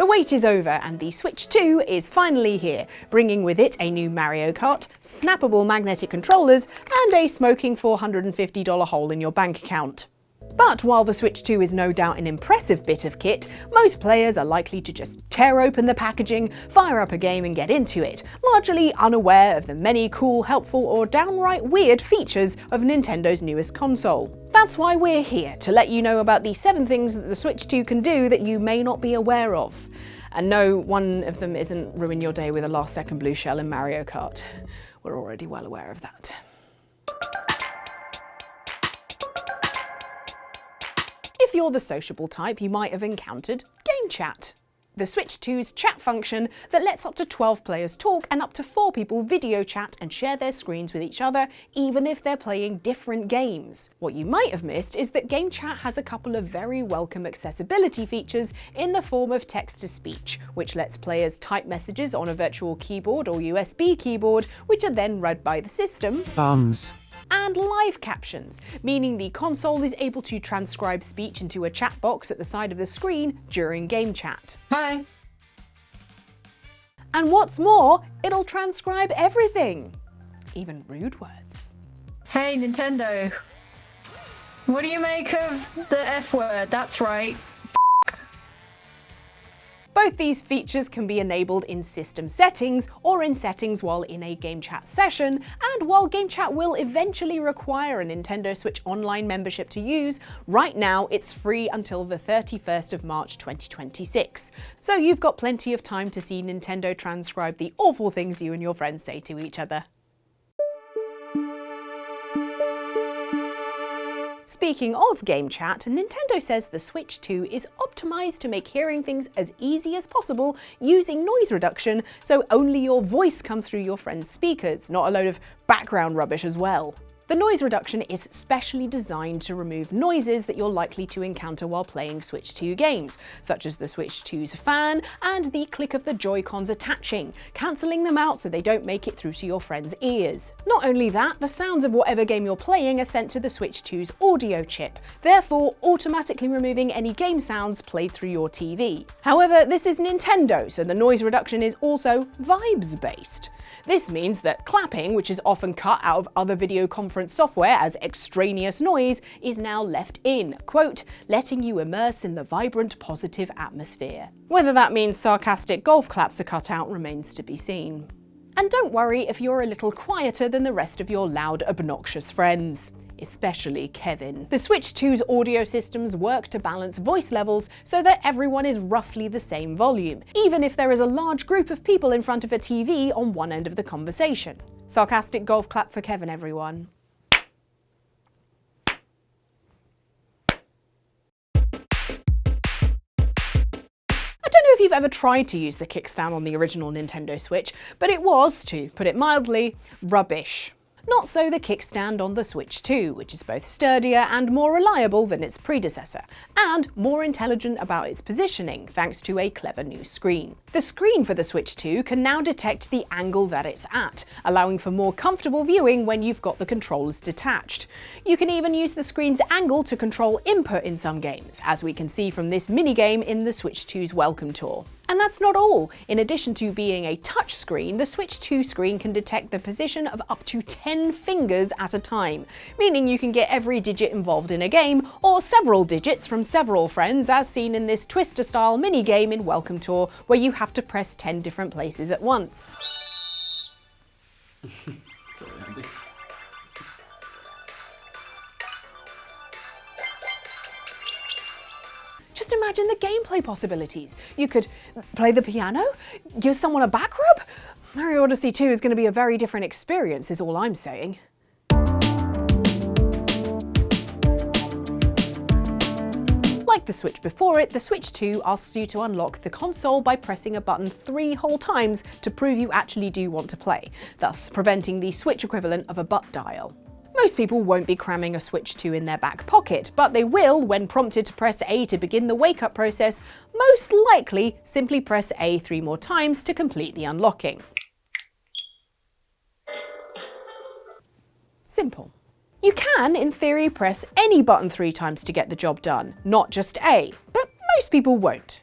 The wait is over and the Switch 2 is finally here, bringing with it a new Mario Kart, snappable magnetic controllers, and a smoking $450 hole in your bank account. But while the Switch 2 is no doubt an impressive bit of kit, most players are likely to just tear open the packaging, fire up a game and get into it, largely unaware of the many cool, helpful or downright weird features of Nintendo's newest console. That's why we're here, to let you know about the 7 things that the Switch 2 can do that you may not be aware of. And no, one of them isn't ruin your day with a last-second blue shell in Mario Kart. We're already well aware of that. If you're the sociable type, you might have encountered Game Chat, the Switch 2's chat function that lets up to 12 players talk and up to 4 people video chat and share their screens with each other, even if they're playing different games. What you might have missed is that Game Chat has a couple of very welcome accessibility features in the form of text-to-speech, which lets players type messages on a virtual keyboard or USB keyboard, which are then read by the system. Bums. And live captions, meaning the console is able to transcribe speech into a chat box at the side of the screen during game chat. Hi. And what's more, it'll transcribe everything, even rude words. Hey Nintendo, what do you make of the F word? That's right. Both these features can be enabled in system settings or in settings while in a Game Chat session, and while Game Chat will eventually require a Nintendo Switch Online membership to use, right now it's free until the 31st of March 2026. So you've got plenty of time to see Nintendo transcribe the awful things you and your friends say to each other. Speaking of Game Chat, Nintendo says the Switch 2 is optimized to make hearing things as easy as possible using noise reduction, so only your voice comes through your friend's speakers, not a load of background rubbish as well. The noise reduction is specially designed to remove noises that you're likely to encounter while playing Switch 2 games, such as the Switch 2's fan and the click of the Joy-Cons attaching, cancelling them out so they don't make it through to your friend's ears. Not only that, the sounds of whatever game you're playing are sent to the Switch 2's audio chip, therefore automatically removing any game sounds played through your TV. However, this is Nintendo, so the noise reduction is also vibes-based. This means that clapping, which is often cut out of other video conference software as extraneous noise, is now left in, quote, letting you immerse in the vibrant, positive atmosphere. Whether that means sarcastic golf claps are cut out remains to be seen. And don't worry if you're a little quieter than the rest of your loud, obnoxious friends. Especially Kevin. The Switch 2's audio systems work to balance voice levels so that everyone is roughly the same volume, even if there is a large group of people in front of a TV on one end of the conversation. Sarcastic golf clap for Kevin, everyone. I don't know if you've ever tried to use the kickstand on the original Nintendo Switch, but it was, to put it mildly, rubbish. Not so the kickstand on the Switch 2, which is both sturdier and more reliable than its predecessor, and more intelligent about its positioning thanks to a clever new screen. The screen for the Switch 2 can now detect the angle that it's at, allowing for more comfortable viewing when you've got the controllers detached. You can even use the screen's angle to control input in some games, as we can see from this minigame in the Switch 2's Welcome Tour. And that's not all. In addition to being a touch screen, the Switch 2 screen can detect the position of up to 10 fingers at a time, meaning you can get every digit involved in a game, or several digits from several friends, as seen in this Twister-style minigame in Welcome Tour, where you have to press 10 different places at once. Just imagine the gameplay possibilities. You could play the piano, give someone a back rub. Mario Odyssey 2 is going to be a very different experience, is all I'm saying. Like the Switch before it, the Switch 2 asks you to unlock the console by pressing a button 3 whole times to prove you actually do want to play, thus preventing the Switch equivalent of a butt dial. Most people won't be cramming a Switch 2 in their back pocket, but they will, when prompted to press A to begin the wake-up process, most likely simply press A 3 more times to complete the unlocking. Simple. You can, in theory, press any button 3 times to get the job done, not just A, but most people won't.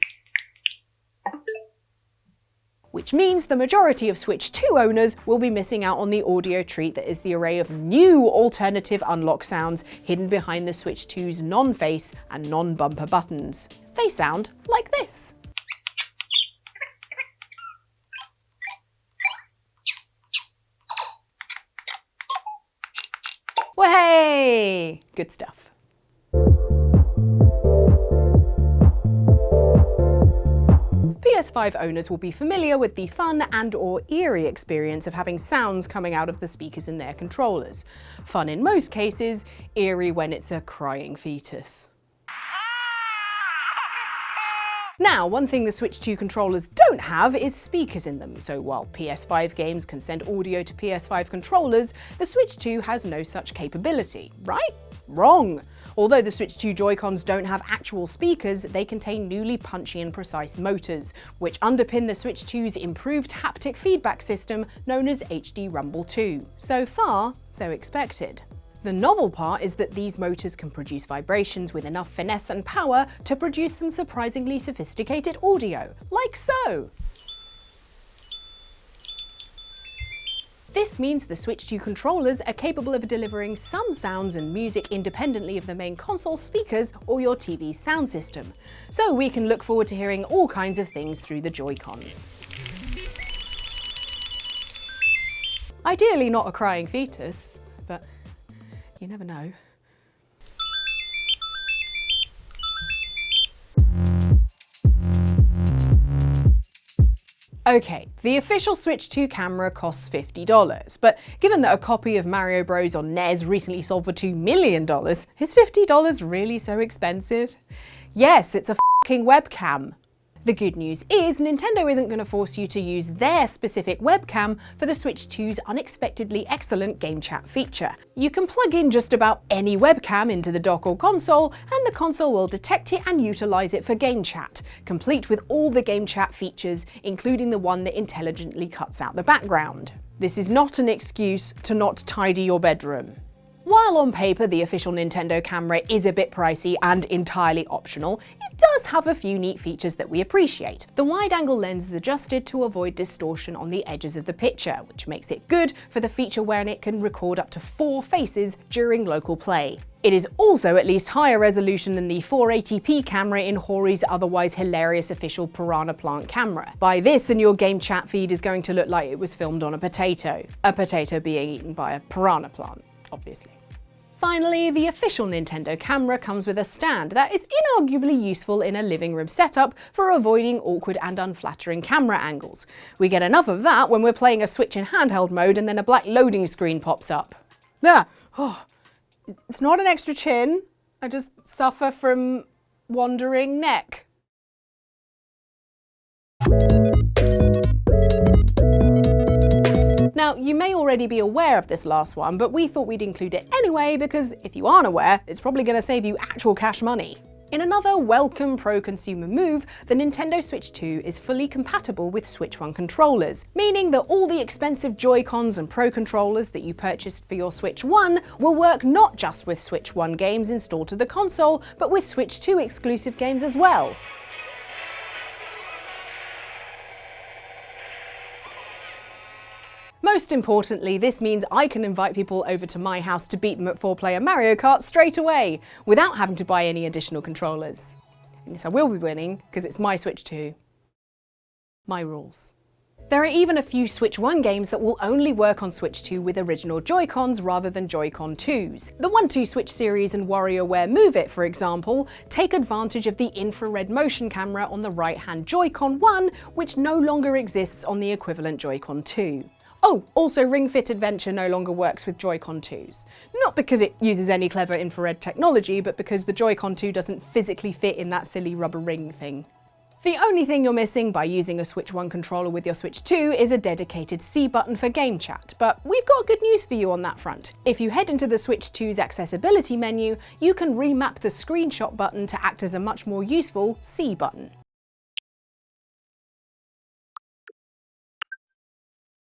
which means the majority of Switch 2 owners will be missing out on the audio treat that is the array of new alternative unlock sounds hidden behind the Switch 2's non-face and non-bumper buttons. They sound like this. Way! Good stuff. PS5 owners will be familiar with the fun and/or eerie experience of having sounds coming out of the speakers in their controllers. Fun in most cases, eerie when it's a crying fetus. Now, one thing the Switch 2 controllers don't have is speakers in them, so while PS5 games can send audio to PS5 controllers, the Switch 2 has no such capability, right? Wrong! Although the Switch 2 Joy-Cons don't have actual speakers, they contain newly punchy and precise motors, which underpin the Switch 2's improved haptic feedback system known as HD Rumble 2. So far, so expected. The novel part is that these motors can produce vibrations with enough finesse and power to produce some surprisingly sophisticated audio, like so. This means the Switch 2 controllers are capable of delivering some sounds and music independently of the main console speakers or your TV's sound system. So we can look forward to hearing all kinds of things through the Joy-Cons. Ideally not a crying fetus, but you never know. Okay, the official Switch 2 camera costs $50, but given that a copy of Mario Bros on NES recently sold for $2 million, is $50 really so expensive? Yes, it's a f***ing webcam. The good news is Nintendo isn't going to force you to use their specific webcam for the Switch 2's unexpectedly excellent game chat feature. You can plug in just about any webcam into the dock or console, and the console will detect it and utilize it for game chat, complete with all the game chat features, including the one that intelligently cuts out the background. This is not an excuse to not tidy your bedroom. While on paper the official Nintendo camera is a bit pricey and entirely optional, it does have a few neat features that we appreciate. The wide-angle lens is adjusted to avoid distortion on the edges of the picture, which makes it good for the feature wherein it can record up to 4 faces during local play. It is also at least higher resolution than the 480p camera in Hori's otherwise hilarious official Piranha Plant camera. By this, and your game chat feed is going to look like it was filmed on a potato being eaten by a piranha plant, obviously. Finally, the official Nintendo camera comes with a stand that is inarguably useful in a living room setup for avoiding awkward and unflattering camera angles. We get enough of that when we're playing a Switch in handheld mode and then a black loading screen pops up. It's not an extra chin, I just suffer from wandering neck. Now, you may already be aware of this last one, but we thought we'd include it anyway because if you aren't aware, it's probably going to save you actual cash money. In another welcome pro-consumer move, the Nintendo Switch 2 is fully compatible with Switch 1 controllers, meaning that all the expensive Joy-Cons and Pro controllers that you purchased for your Switch 1 will work not just with Switch 1 games installed to the console, but with Switch 2 exclusive games as well. Most importantly, this means I can invite people over to my house to beat them at 4-player Mario Kart straight away, without having to buy any additional controllers. And yes, I will be winning, because it's my Switch 2. My rules. There are even a few Switch 1 games that will only work on Switch 2 with original Joy-Cons rather than Joy-Con 2s. The 1-2 Switch series and WarioWare Move It, for example, take advantage of the infrared motion camera on the right-hand Joy-Con 1, which no longer exists on the equivalent Joy-Con 2. Oh, also Ring Fit Adventure no longer works with Joy-Con 2s. Not because it uses any clever infrared technology, but because the Joy-Con 2 doesn't physically fit in that silly rubber ring thing. The only thing you're missing by using a Switch 1 controller with your Switch 2 is a dedicated C button for game chat, but we've got good news for you on that front. If you head into the Switch 2's accessibility menu, you can remap the screenshot button to act as a much more useful C button.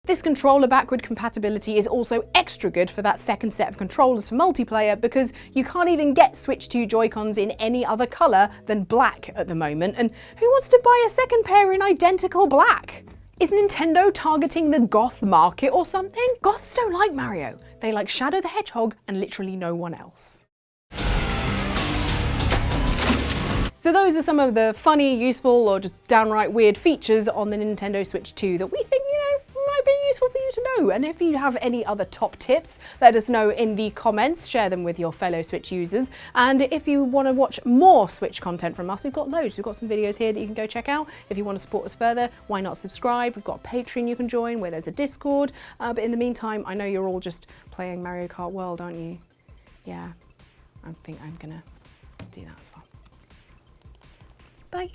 This controller backward compatibility is also extra good for that second set of controllers for multiplayer because you can't even get Switch 2 Joy-Cons in any other colour than black at the moment, and who wants to buy a second pair in identical black? Is Nintendo targeting the goth market or something? Goths don't like Mario. They like Shadow the Hedgehog and literally no one else. So those are some of the funny, useful, or just downright weird features on the Nintendo Switch 2 that we think, might be useful for you to know. And if you have any other top tips, let us know in the comments, share them with your fellow Switch users. And if you want to watch more Switch content from us, we've got loads. We've got some videos here that you can go check out. If you want to support us further, why not subscribe? We've got a Patreon you can join where there's a Discord. But in the meantime, I know you're all just playing Mario Kart World, aren't you? Yeah, I think I'm gonna do that as well. Bye.